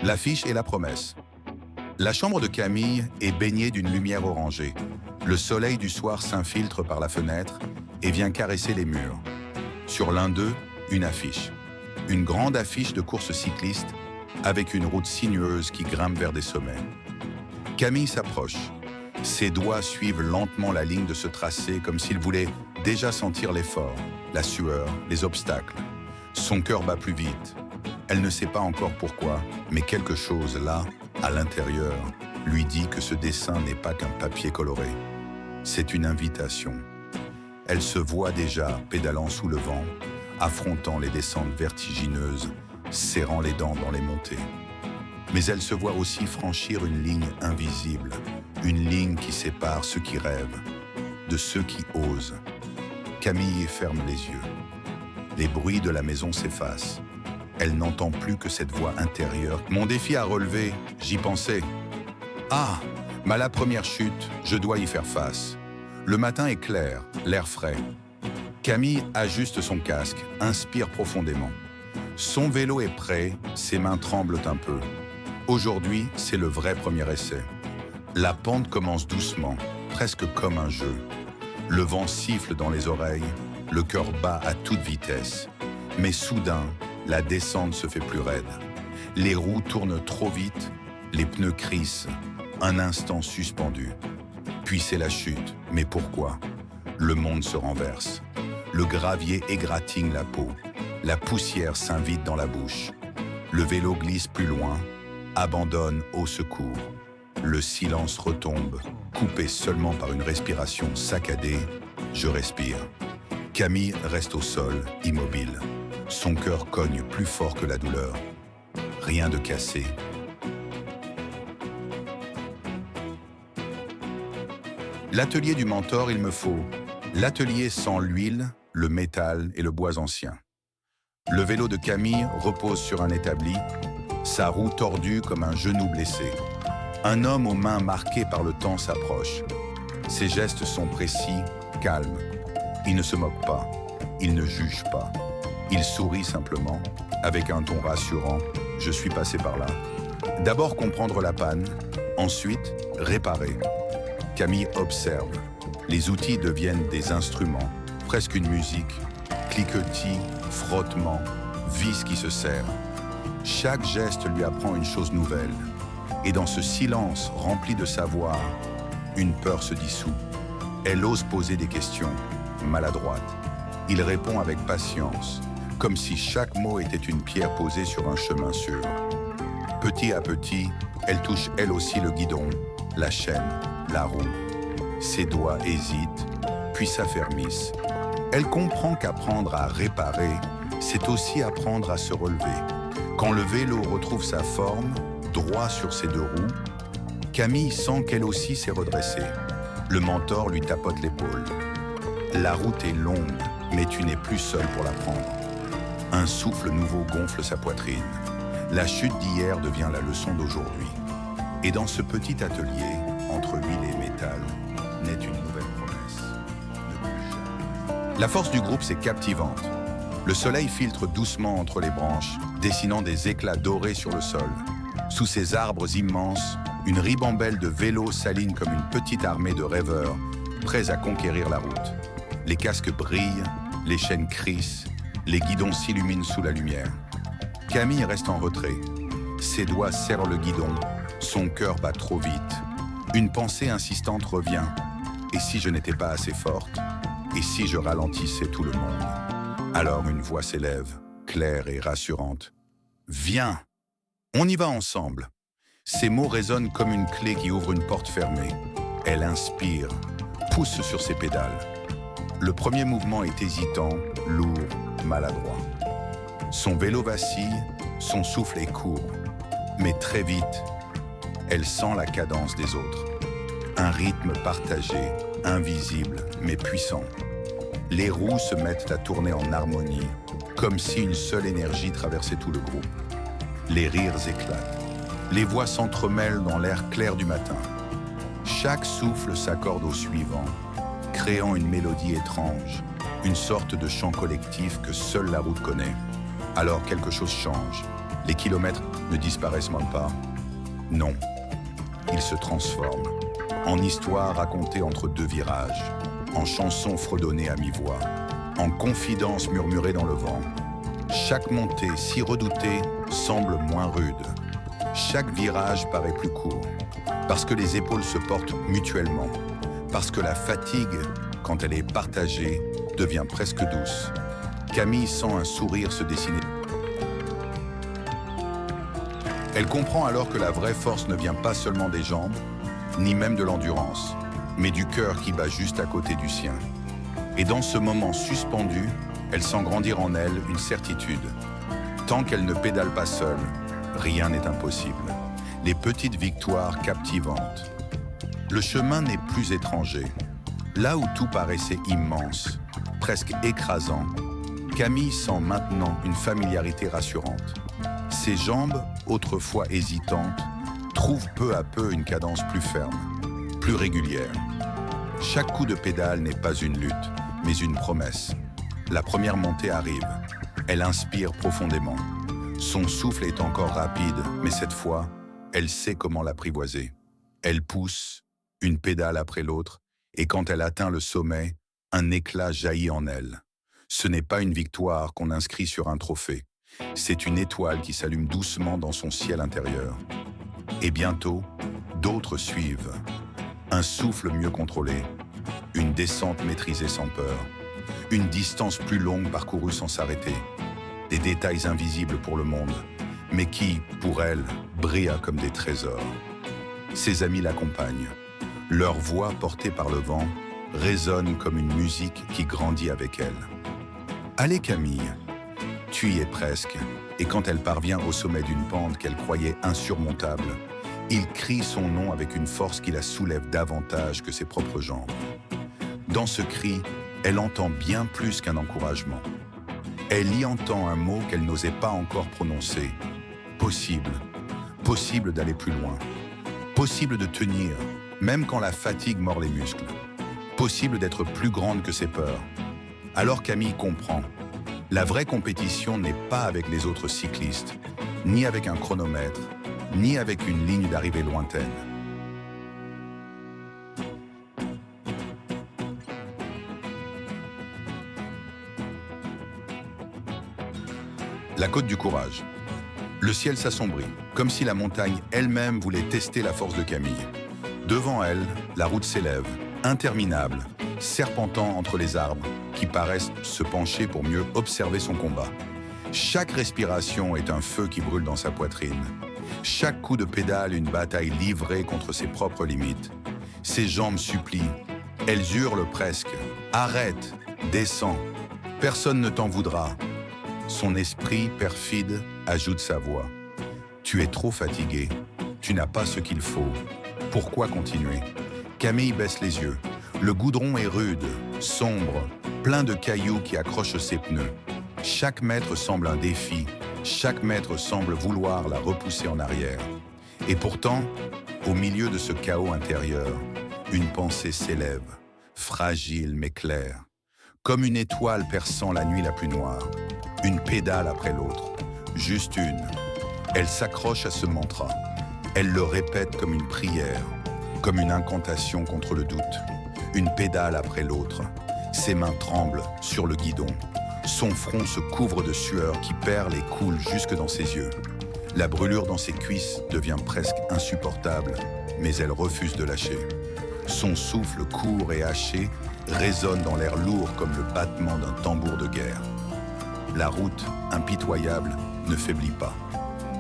L'affiche et la promesse. La chambre de Camille est baignée d'une lumière orangée. Le soleil du soir s'infiltre par la fenêtre et vient caresser les murs. Sur l'un d'eux, une affiche. Une grande affiche de course cycliste avec une route sinueuse qui grimpe vers des sommets. Camille s'approche. Ses doigts suivent lentement la ligne de ce tracé comme s'il voulait déjà sentir l'effort, la sueur, les obstacles. Son cœur bat plus vite. Elle ne sait pas encore pourquoi, mais quelque chose là, à l'intérieur, lui dit que ce dessin n'est pas qu'un papier coloré. C'est une invitation. Elle se voit déjà pédalant sous le vent, affrontant les descentes vertigineuses, serrant les dents dans les montées. Mais elle se voit aussi franchir une ligne invisible, une ligne qui sépare ceux qui rêvent de ceux qui osent. Camille ferme les yeux. Les bruits de la maison s'effacent. Elle n'entend plus que cette voix intérieure. Mon défi à relever, j'y pensais. Ah, la première chute, je dois y faire face. Le matin est clair, l'air frais. Camille ajuste son casque, inspire profondément. Son vélo est prêt, ses mains tremblent un peu. Aujourd'hui, c'est le vrai premier essai. La pente commence doucement, presque comme un jeu. Le vent siffle dans les oreilles, le cœur bat à toute vitesse. Mais soudain, la descente se fait plus raide. Les roues tournent trop vite, les pneus crissent, un instant suspendu. Puis c'est la chute, mais pourquoi? Le monde se renverse. Le gravier égratigne la peau, la poussière s'invite dans la bouche. Le vélo glisse plus loin, abandonne au secours. Le silence retombe, coupé seulement par une respiration saccadée. Je respire. Camille reste au sol, immobile. Son cœur cogne plus fort que la douleur. Rien de cassé. L'atelier du mentor, il me faut. L'atelier sans l'huile, le métal et le bois ancien. Le vélo de Camille repose sur un établi, sa roue tordue comme un genou blessé. Un homme aux mains marquées par le temps s'approche. Ses gestes sont précis, calmes. Il ne se moque pas, il ne juge pas. Il sourit simplement, avec un ton rassurant. Je suis passé par là. D'abord comprendre la panne, ensuite réparer. Camille observe. Les outils deviennent des instruments, presque une musique. Cliquetis, frottement, vis qui se serrent. Chaque geste lui apprend une chose nouvelle. Et dans ce silence rempli de savoir, une peur se dissout. Elle ose poser des questions, maladroites. Il répond avec patience, comme si chaque mot était une pierre posée sur un chemin sûr. Petit à petit, elle touche elle aussi le guidon, la chaîne, la roue. Ses doigts hésitent, puis s'affermissent. Elle comprend qu'apprendre à réparer, c'est aussi apprendre à se relever. Quand le vélo retrouve sa forme, droit sur ses deux roues, Camille sent qu'elle aussi s'est redressée. Le mentor lui tapote l'épaule. La route est longue, mais tu n'es plus seul pour la prendre. Un souffle nouveau gonfle sa poitrine. La chute d'hier devient la leçon d'aujourd'hui. Et dans ce petit atelier, entre huile et métal, naît une nouvelle promesse. Ne plus jamais. La force du groupe, c'est captivante. Le soleil filtre doucement entre les branches, dessinant des éclats dorés sur le sol. Sous ces arbres immenses, une ribambelle de vélos s'aligne comme une petite armée de rêveurs, prêts à conquérir la route. Les casques brillent, les chaînes crissent, les guidons s'illuminent sous la lumière. Camille reste en retrait. Ses doigts serrent le guidon, son cœur bat trop vite. Une pensée insistante revient. Et si je n'étais pas assez forte? Et si je ralentissais tout le monde? Alors une voix s'élève, claire et rassurante. Viens! On y va ensemble. Ces mots résonnent comme une clé qui ouvre une porte fermée. Elle inspire, pousse sur ses pédales. Le premier mouvement est hésitant, lourd, maladroit. Son vélo vacille, son souffle est court. Mais très vite, elle sent la cadence des autres. Un rythme partagé, invisible, mais puissant. Les roues se mettent à tourner en harmonie, comme si une seule énergie traversait tout le groupe. Les rires éclatent. Les voix s'entremêlent dans l'air clair du matin. Chaque souffle s'accorde au suivant, créant une mélodie étrange, une sorte de chant collectif que seule la route connaît. Alors quelque chose change. Les kilomètres ne disparaissent même pas. Non, ils se transforment en histoire racontée entre deux virages, en chansons fredonnées à mi-voix, en confidences murmurées dans le vent. Chaque montée si redoutée semble moins rude. Chaque virage paraît plus court, parce que les épaules se portent mutuellement, parce que la fatigue, quand elle est partagée, devient presque douce. Camille sent un sourire se dessiner. Elle comprend alors que la vraie force ne vient pas seulement des jambes, ni même de l'endurance, mais du cœur qui bat juste à côté du sien. Et dans ce moment suspendu, elle sent grandir en elle une certitude. Tant qu'elle ne pédale pas seule, rien n'est impossible. Les petites victoires captivantes. Le chemin n'est plus étranger. Là où tout paraissait immense, presque écrasant, Camille sent maintenant une familiarité rassurante. Ses jambes, autrefois hésitantes, trouvent peu à peu une cadence plus ferme, plus régulière. Chaque coup de pédale n'est pas une lutte, mais une promesse. La première montée arrive. Elle inspire profondément. Son souffle est encore rapide, mais cette fois, elle sait comment l'apprivoiser. Elle pousse, une pédale après l'autre, et quand elle atteint le sommet, un éclat jaillit en elle. Ce n'est pas une victoire qu'on inscrit sur un trophée. C'est une étoile qui s'allume doucement dans son ciel intérieur. Et bientôt, d'autres suivent. Un souffle mieux contrôlé, une descente maîtrisée sans peur, une distance plus longue parcourue sans s'arrêter, des détails invisibles pour le monde, mais qui, pour elle, brillent comme des trésors. Ses amis l'accompagnent. Leur voix portée par le vent résonne comme une musique qui grandit avec elle. Allez Camille, tu y es presque, et quand elle parvient au sommet d'une pente qu'elle croyait insurmontable, il crie son nom avec une force qui la soulève davantage que ses propres jambes. Dans ce cri, elle entend bien plus qu'un encouragement. Elle y entend un mot qu'elle n'osait pas encore prononcer. Possible. Possible d'aller plus loin. Possible de tenir, même quand la fatigue mord les muscles. Possible d'être plus grande que ses peurs. Alors Camille comprend. La vraie compétition n'est pas avec les autres cyclistes, ni avec un chronomètre, ni avec une ligne d'arrivée lointaine. La côte du courage. Le ciel s'assombrit, comme si la montagne elle-même voulait tester la force de Camille. Devant elle, la route s'élève, interminable, serpentant entre les arbres, qui paraissent se pencher pour mieux observer son combat. Chaque respiration est un feu qui brûle dans sa poitrine. Chaque coup de pédale une bataille livrée contre ses propres limites. Ses jambes supplient, elles hurlent presque. Arrête, descends, personne ne t'en voudra. Son esprit perfide ajoute sa voix. Tu es trop fatigué, tu n'as pas ce qu'il faut. Pourquoi continuer? Camille baisse les yeux. Le goudron est rude, sombre, plein de cailloux qui accrochent ses pneus. Chaque mètre semble un défi, chaque mètre semble vouloir la repousser en arrière. Et pourtant, au milieu de ce chaos intérieur, une pensée s'élève, fragile mais claire, comme une étoile perçant la nuit la plus noire. Une pédale après l'autre, juste une. Elle s'accroche à ce mantra. Elle le répète comme une prière, comme une incantation contre le doute. Une pédale après l'autre. Ses mains tremblent sur le guidon. Son front se couvre de sueur qui perle et coule jusque dans ses yeux. La brûlure dans ses cuisses devient presque insupportable, mais elle refuse de lâcher. Son souffle court et haché résonne dans l'air lourd comme le battement d'un tambour de guerre. La route, impitoyable, ne faiblit pas.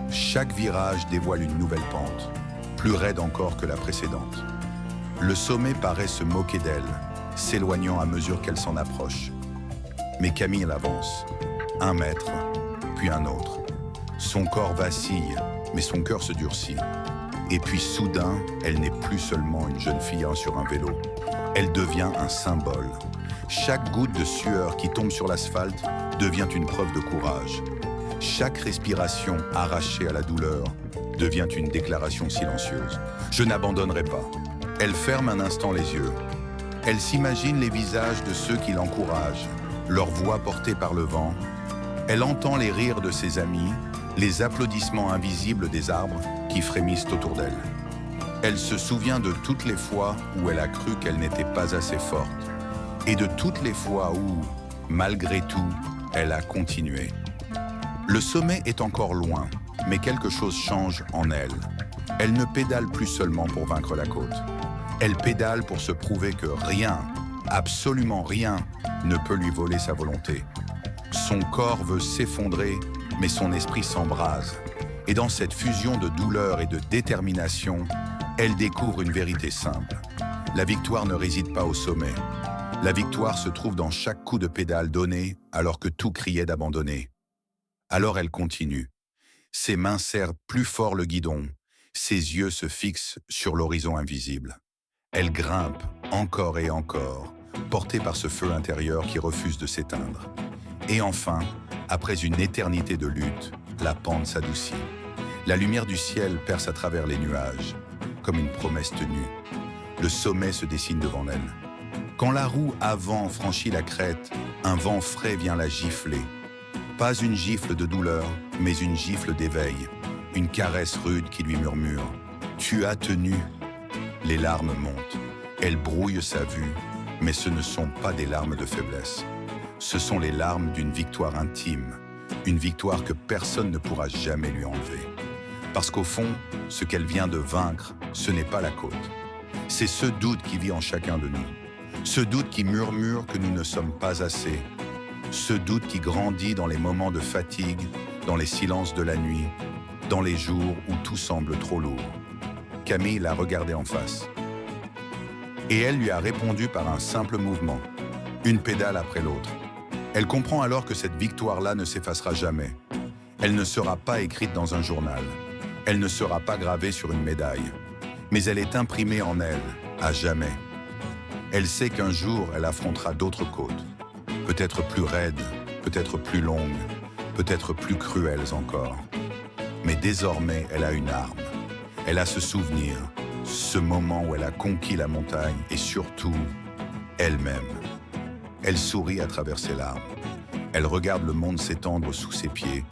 Chaque virage dévoile une nouvelle pente, plus raide encore que la précédente. Le sommet paraît se moquer d'elle, s'éloignant à mesure qu'elle s'en approche. Mais Camille l'avance. 1 mètre, puis un autre. Son corps vacille, mais son cœur se durcit. Et puis soudain, elle n'est plus seulement une jeune fille sur un vélo. Elle devient un symbole. Chaque goutte de sueur qui tombe sur l'asphalte devient une preuve de courage. Chaque respiration arrachée à la douleur devient une déclaration silencieuse. Je n'abandonnerai pas. Elle ferme un instant les yeux. Elle s'imagine les visages de ceux qui l'encouragent, leur voix portée par le vent. Elle entend les rires de ses amis, les applaudissements invisibles des arbres qui frémissent autour d'elle. Elle se souvient de toutes les fois où elle a cru qu'elle n'était pas assez forte et de toutes les fois où, malgré tout, elle a continué. Le sommet est encore loin, mais quelque chose change en elle. Elle ne pédale plus seulement pour vaincre la côte. Elle pédale pour se prouver que rien, absolument rien, ne peut lui voler sa volonté. Son corps veut s'effondrer, mais son esprit s'embrase. Et dans cette fusion de douleur et de détermination, elle découvre une vérité simple. La victoire ne réside pas au sommet. La victoire se trouve dans chaque coup de pédale donné alors que tout criait d'abandonner. Alors elle continue. Ses mains serrent plus fort le guidon. Ses yeux se fixent sur l'horizon invisible. Elle grimpe encore et encore, portée par ce feu intérieur qui refuse de s'éteindre. Et enfin, après une éternité de lutte, la pente s'adoucit. La lumière du ciel perce à travers les nuages, comme une promesse tenue. Le sommet se dessine devant elle. Quand la roue avant franchit la crête, un vent frais vient la gifler. Pas une gifle de douleur, mais une gifle d'éveil. Une caresse rude qui lui murmure « Tu as tenu ». Les larmes montent. Elles brouillent sa vue, mais ce ne sont pas des larmes de faiblesse. Ce sont les larmes d'une victoire intime, une victoire que personne ne pourra jamais lui enlever. Parce qu'au fond, ce qu'elle vient de vaincre, ce n'est pas la côte. C'est ce doute qui vit en chacun de nous. Ce doute qui murmure que nous ne sommes pas assez. Ce doute qui grandit dans les moments de fatigue, dans les silences de la nuit, dans les jours où tout semble trop lourd. Camille l'a regardé en face. Et elle lui a répondu par un simple mouvement, une pédale après l'autre. Elle comprend alors que cette victoire-là ne s'effacera jamais. Elle ne sera pas écrite dans un journal. Elle ne sera pas gravée sur une médaille. Mais elle est imprimée en elle, à jamais. Elle sait qu'un jour, elle affrontera d'autres côtes. Peut-être plus raides, peut-être plus longues, peut-être plus cruelles encore. Mais désormais, elle a une arme. Elle a ce souvenir, ce moment où elle a conquis la montagne et surtout, elle-même. Elle sourit à travers ses larmes. Elle regarde le monde s'étendre sous ses pieds,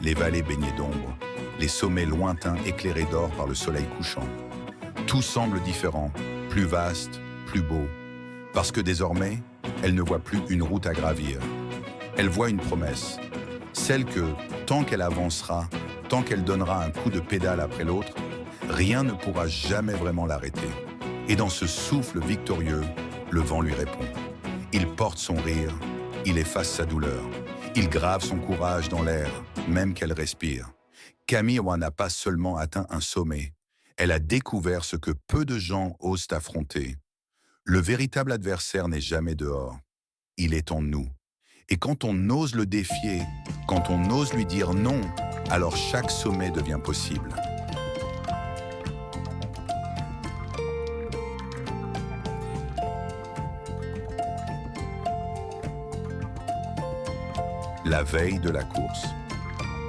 les vallées baignées d'ombre, les sommets lointains éclairés d'or par le soleil couchant. Tout semble différent, plus vaste, plus beau, parce que désormais, elle ne voit plus une route à gravir. Elle voit une promesse, celle que, tant qu'elle avancera, tant qu'elle donnera un coup de pédale après l'autre, rien ne pourra jamais vraiment l'arrêter. Et dans ce souffle victorieux, le vent lui répond. Il porte son rire, il efface sa douleur, il grave son courage dans l'air, même qu'elle respire. Camille n'a pas seulement atteint un sommet, elle a découvert ce que peu de gens osent affronter. Le véritable adversaire n'est jamais dehors, il est en nous. Et quand on ose le défier, quand on ose lui dire non, alors chaque sommet devient possible. La veille de la course.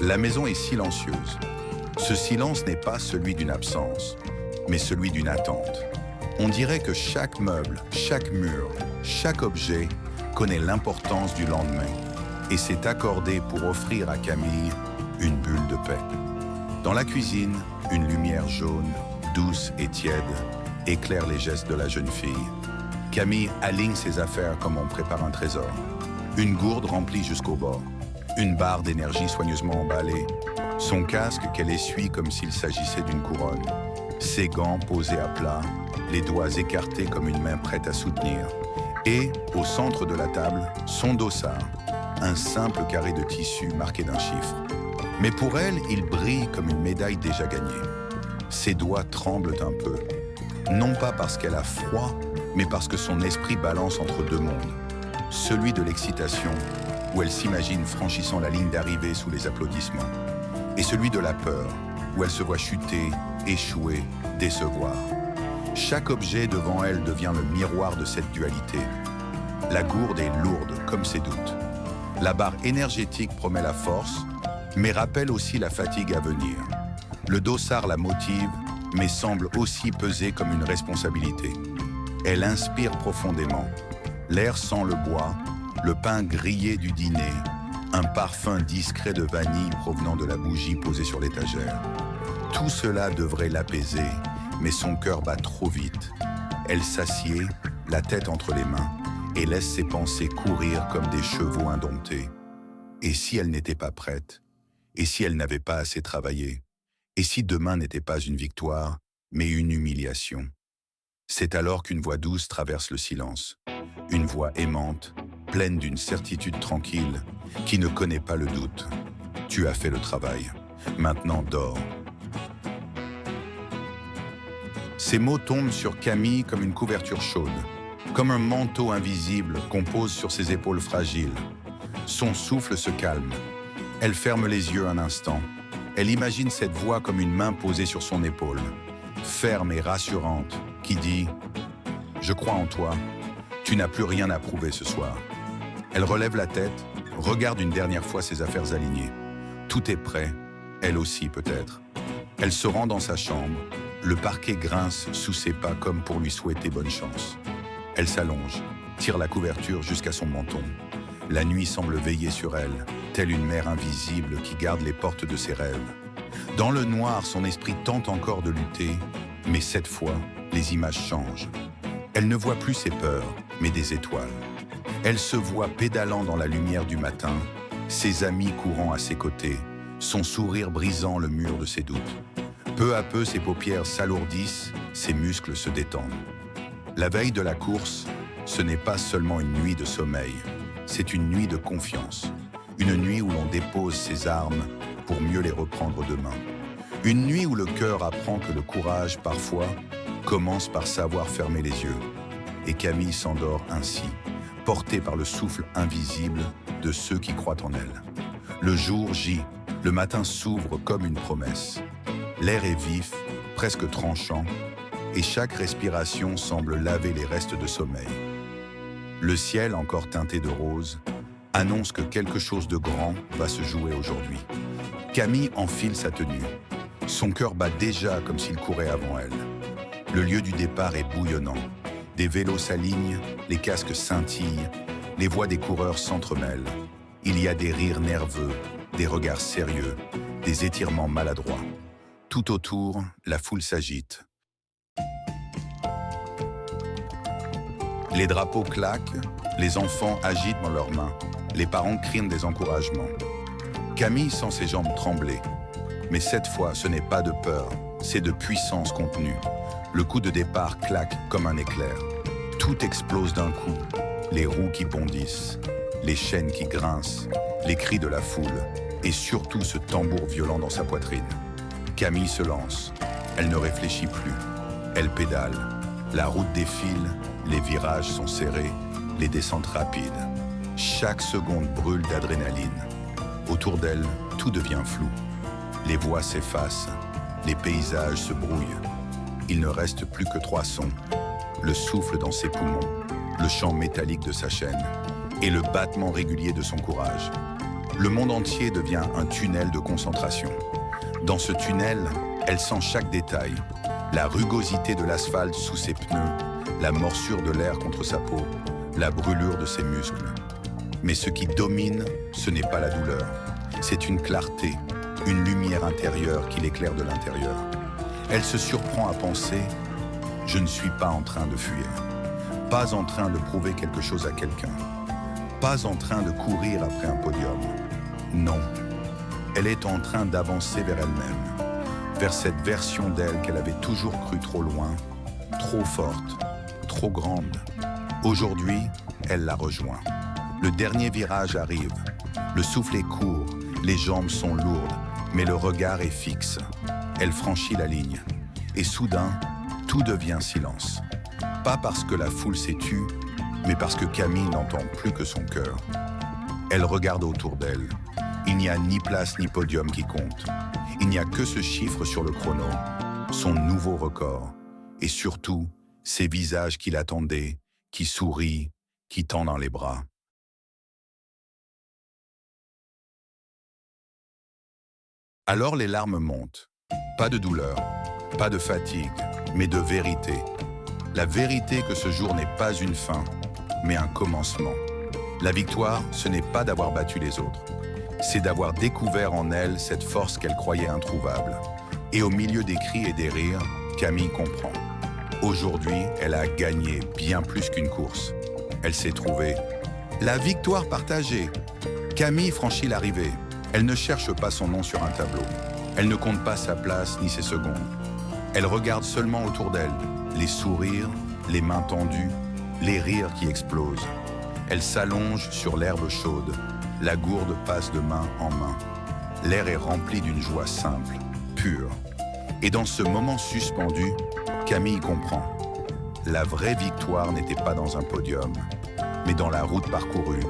La maison est silencieuse. Ce silence n'est pas celui d'une absence, mais celui d'une attente. On dirait que chaque meuble, chaque mur, chaque objet connaît l'importance du lendemain et s'est accordé pour offrir à Camille une bulle de paix. Dans la cuisine, une lumière jaune, douce et tiède, éclaire les gestes de la jeune fille. Camille aligne ses affaires comme on prépare un trésor. Une gourde remplie jusqu'au bord, une barre d'énergie soigneusement emballée, son casque qu'elle essuie comme s'il s'agissait d'une couronne, ses gants posés à plat, les doigts écartés comme une main prête à soutenir, et, au centre de la table, son dossard, un simple carré de tissu marqué d'un chiffre. Mais pour elle, il brille comme une médaille déjà gagnée. Ses doigts tremblent un peu, non pas parce qu'elle a froid, mais parce que son esprit balance entre deux mondes. Celui de l'excitation, où elle s'imagine franchissant la ligne d'arrivée sous les applaudissements, et celui de la peur, où elle se voit chuter, échouer, décevoir. Chaque objet devant elle devient le miroir de cette dualité. La gourde est lourde comme ses doutes. La barre énergétique promet la force, mais rappelle aussi la fatigue à venir. Le dossard la motive, mais semble aussi peser comme une responsabilité. Elle inspire profondément. L'air sent le bois, le pain grillé du dîner, un parfum discret de vanille provenant de la bougie posée sur l'étagère. Tout cela devrait l'apaiser, mais son cœur bat trop vite. Elle s'assied, la tête entre les mains, et laisse ses pensées courir comme des chevaux indomptés. Et si elle n'était pas prête? Et si elle n'avait pas assez travaillé? Et si demain n'était pas une victoire, mais une humiliation? C'est alors qu'une voix douce traverse le silence. Une voix aimante, pleine d'une certitude tranquille, qui ne connaît pas le doute. Tu as fait le travail. Maintenant dors. Ces mots tombent sur Camille comme une couverture chaude, comme un manteau invisible qu'on pose sur ses épaules fragiles. Son souffle se calme. Elle ferme les yeux un instant. Elle imagine cette voix comme une main posée sur son épaule, ferme et rassurante, qui dit « Je crois en toi, tu n'as plus rien à prouver ce soir ». Elle relève la tête, regarde une dernière fois ses affaires alignées. Tout est prêt, elle aussi peut-être. Elle se rend dans sa chambre, le parquet grince sous ses pas comme pour lui souhaiter bonne chance. Elle s'allonge, tire la couverture jusqu'à son menton. La nuit semble veiller sur elle, telle une mère invisible qui garde les portes de ses rêves. Dans le noir, son esprit tente encore de lutter, mais cette fois, les images changent. Elle ne voit plus ses peurs, mais des étoiles. Elle se voit pédalant dans la lumière du matin, ses amis courant à ses côtés, son sourire brisant le mur de ses doutes. Peu à peu, ses paupières s'alourdissent, ses muscles se détendent. La veille de la course, ce n'est pas seulement une nuit de sommeil, c'est une nuit de confiance. Une nuit où l'on dépose ses armes pour mieux les reprendre demain. Une nuit où le cœur apprend que le courage, parfois, commence par savoir fermer les yeux. Et Camille s'endort ainsi, portée par le souffle invisible de ceux qui croient en elle. Le jour gît, le matin s'ouvre comme une promesse. L'air est vif, presque tranchant, et chaque respiration semble laver les restes de sommeil. Le ciel, encore teinté de rose, annonce que quelque chose de grand va se jouer aujourd'hui. Camille enfile sa tenue. Son cœur bat déjà comme s'il courait avant elle. Le lieu du départ est bouillonnant. Des vélos s'alignent, les casques scintillent, les voix des coureurs s'entremêlent. Il y a des rires nerveux, des regards sérieux, des étirements maladroits. Tout autour, la foule s'agite. Les drapeaux claquent, les enfants agitent dans leurs mains, les parents crient des encouragements. Camille sent ses jambes trembler. Mais cette fois, ce n'est pas de peur, c'est de puissance contenue. Le coup de départ claque comme un éclair. Tout explose d'un coup. Les roues qui bondissent, les chaînes qui grincent, les cris de la foule, et surtout ce tambour violent dans sa poitrine. Camille se lance. Elle ne réfléchit plus. Elle pédale. La route défile, les virages sont serrés, les descentes rapides. Chaque seconde brûle d'adrénaline. Autour d'elle, tout devient flou. Les voix s'effacent, les paysages se brouillent. Il ne reste plus que 3 sons. Le souffle dans ses poumons, le chant métallique de sa chaîne et le battement régulier de son courage. Le monde entier devient un tunnel de concentration. Dans ce tunnel, elle sent chaque détail. La rugosité de l'asphalte sous ses pneus, la morsure de l'air contre sa peau, la brûlure de ses muscles. Mais ce qui domine, ce n'est pas la douleur. C'est une clarté, une lumière intérieure qui l'éclaire de l'intérieur. Elle se surprend à penser « Je ne suis pas en train de fuir, pas en train de prouver quelque chose à quelqu'un, pas en train de courir après un podium. Non, elle est en train d'avancer vers elle-même, vers cette version d'elle qu'elle avait toujours cru trop loin, trop forte, trop grande. Aujourd'hui, elle la rejoint. Le dernier virage arrive. Le souffle est court, les jambes sont lourdes, mais le regard est fixe. Elle franchit la ligne. Et soudain, tout devient silence. Pas parce que la foule s'est tue, mais parce que Camille n'entend plus que son cœur. Elle regarde autour d'elle. Il n'y a ni place ni podium qui compte. Il n'y a que ce chiffre sur le chrono, son nouveau record. Et surtout, ces visages qui l'attendaient, qui sourient, qui tendent dans les bras. Alors les larmes montent. Pas de douleur, pas de fatigue, mais de vérité. La vérité que ce jour n'est pas une fin, mais un commencement. La victoire, ce n'est pas d'avoir battu les autres. c'est d'avoir découvert en elle cette force qu'elle croyait introuvable. Et au milieu des cris et des rires, Camille comprend. Aujourd'hui, elle a gagné bien plus qu'une course. Elle s'est trouvée la victoire partagée. Camille franchit l'arrivée. Elle ne cherche pas son nom sur un tableau. Elle ne compte pas sa place ni ses secondes. Elle regarde seulement autour d'elle, les sourires, les mains tendues, les rires qui explosent. Elle s'allonge sur l'herbe chaude. La gourde passe de main en main. L'air est rempli d'une joie simple, pure. Et dans ce moment suspendu, Camille comprend. La vraie victoire n'était pas dans un podium, mais dans la route parcourue,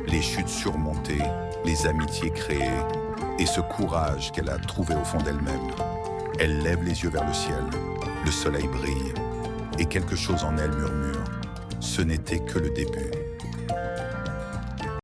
les chutes surmontées, les amitiés créées et ce courage qu'elle a trouvé au fond d'elle-même. Elle lève les yeux vers le ciel, le soleil brille et quelque chose en elle murmure. Ce n'était que le début.